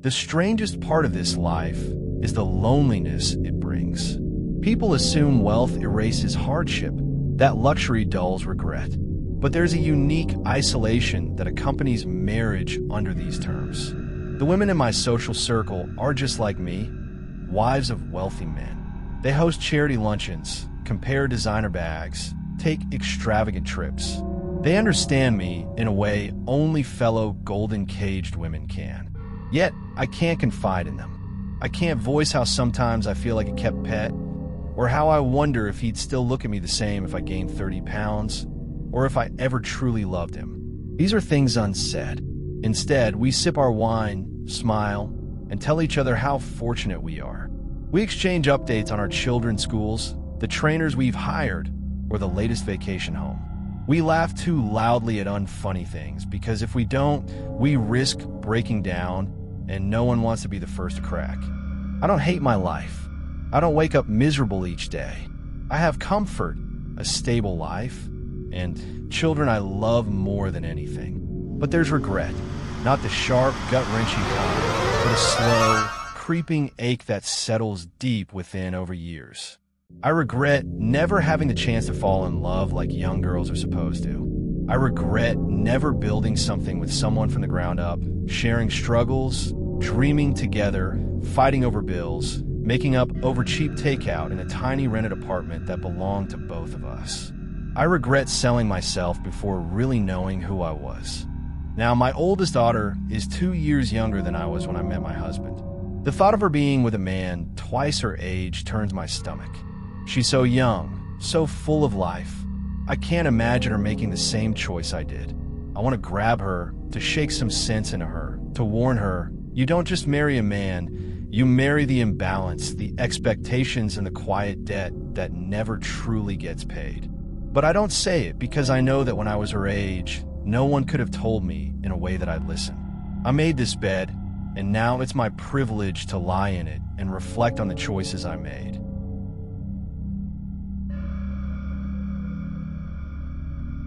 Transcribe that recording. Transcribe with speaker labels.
Speaker 1: The strangest part of this life is the loneliness it brings. People assume wealth erases hardship, that luxury dulls regret. But there's a unique isolation that accompanies marriage under these terms. The women in my social circle are just like me, wives of wealthy men. They host charity luncheons, compare designer bags, take extravagant trips. They understand me in a way only fellow golden-caged women can. Yet, I can't confide in them. I can't voice how sometimes I feel like a kept pet, or how I wonder if he'd still look at me the same if I gained 30 pounds, or if I ever truly loved him. These are things unsaid. Instead, we sip our wine, smile, and tell each other how fortunate we are. We exchange updates on our children's schools, the trainers we've hired, or the latest vacation home. We laugh too loudly at unfunny things, because if we don't, we risk breaking down, and no one wants to be the first to crack. I don't hate my life. I don't wake up miserable each day. I have comfort, a stable life, and children I love more than anything. But there's regret, not the sharp, gut-wrenching kind, but a slow, creeping ache that settles deep within over years. I regret never having the chance to fall in love like young girls are supposed to. I regret never building something with someone from the ground up, sharing struggles, dreaming together, fighting over bills, making up over cheap takeout in a tiny rented apartment that belonged to both of us. I regret selling myself before really knowing who I was. Now, my oldest daughter is 2 years younger than I was when I met my husband. The thought of her being with a man twice her age turns my stomach. She's so young, so full of life. I can't imagine her making the same choice I did. I want to grab her, to shake some sense into her, to warn her, you don't just marry a man, you marry the imbalance, the expectations, and the quiet debt that never truly gets paid. But I don't say it because I know that when I was her age, no one could have told me in a way that I'd listen. I made this bed, and now it's my privilege to lie in it and reflect on the choices I made.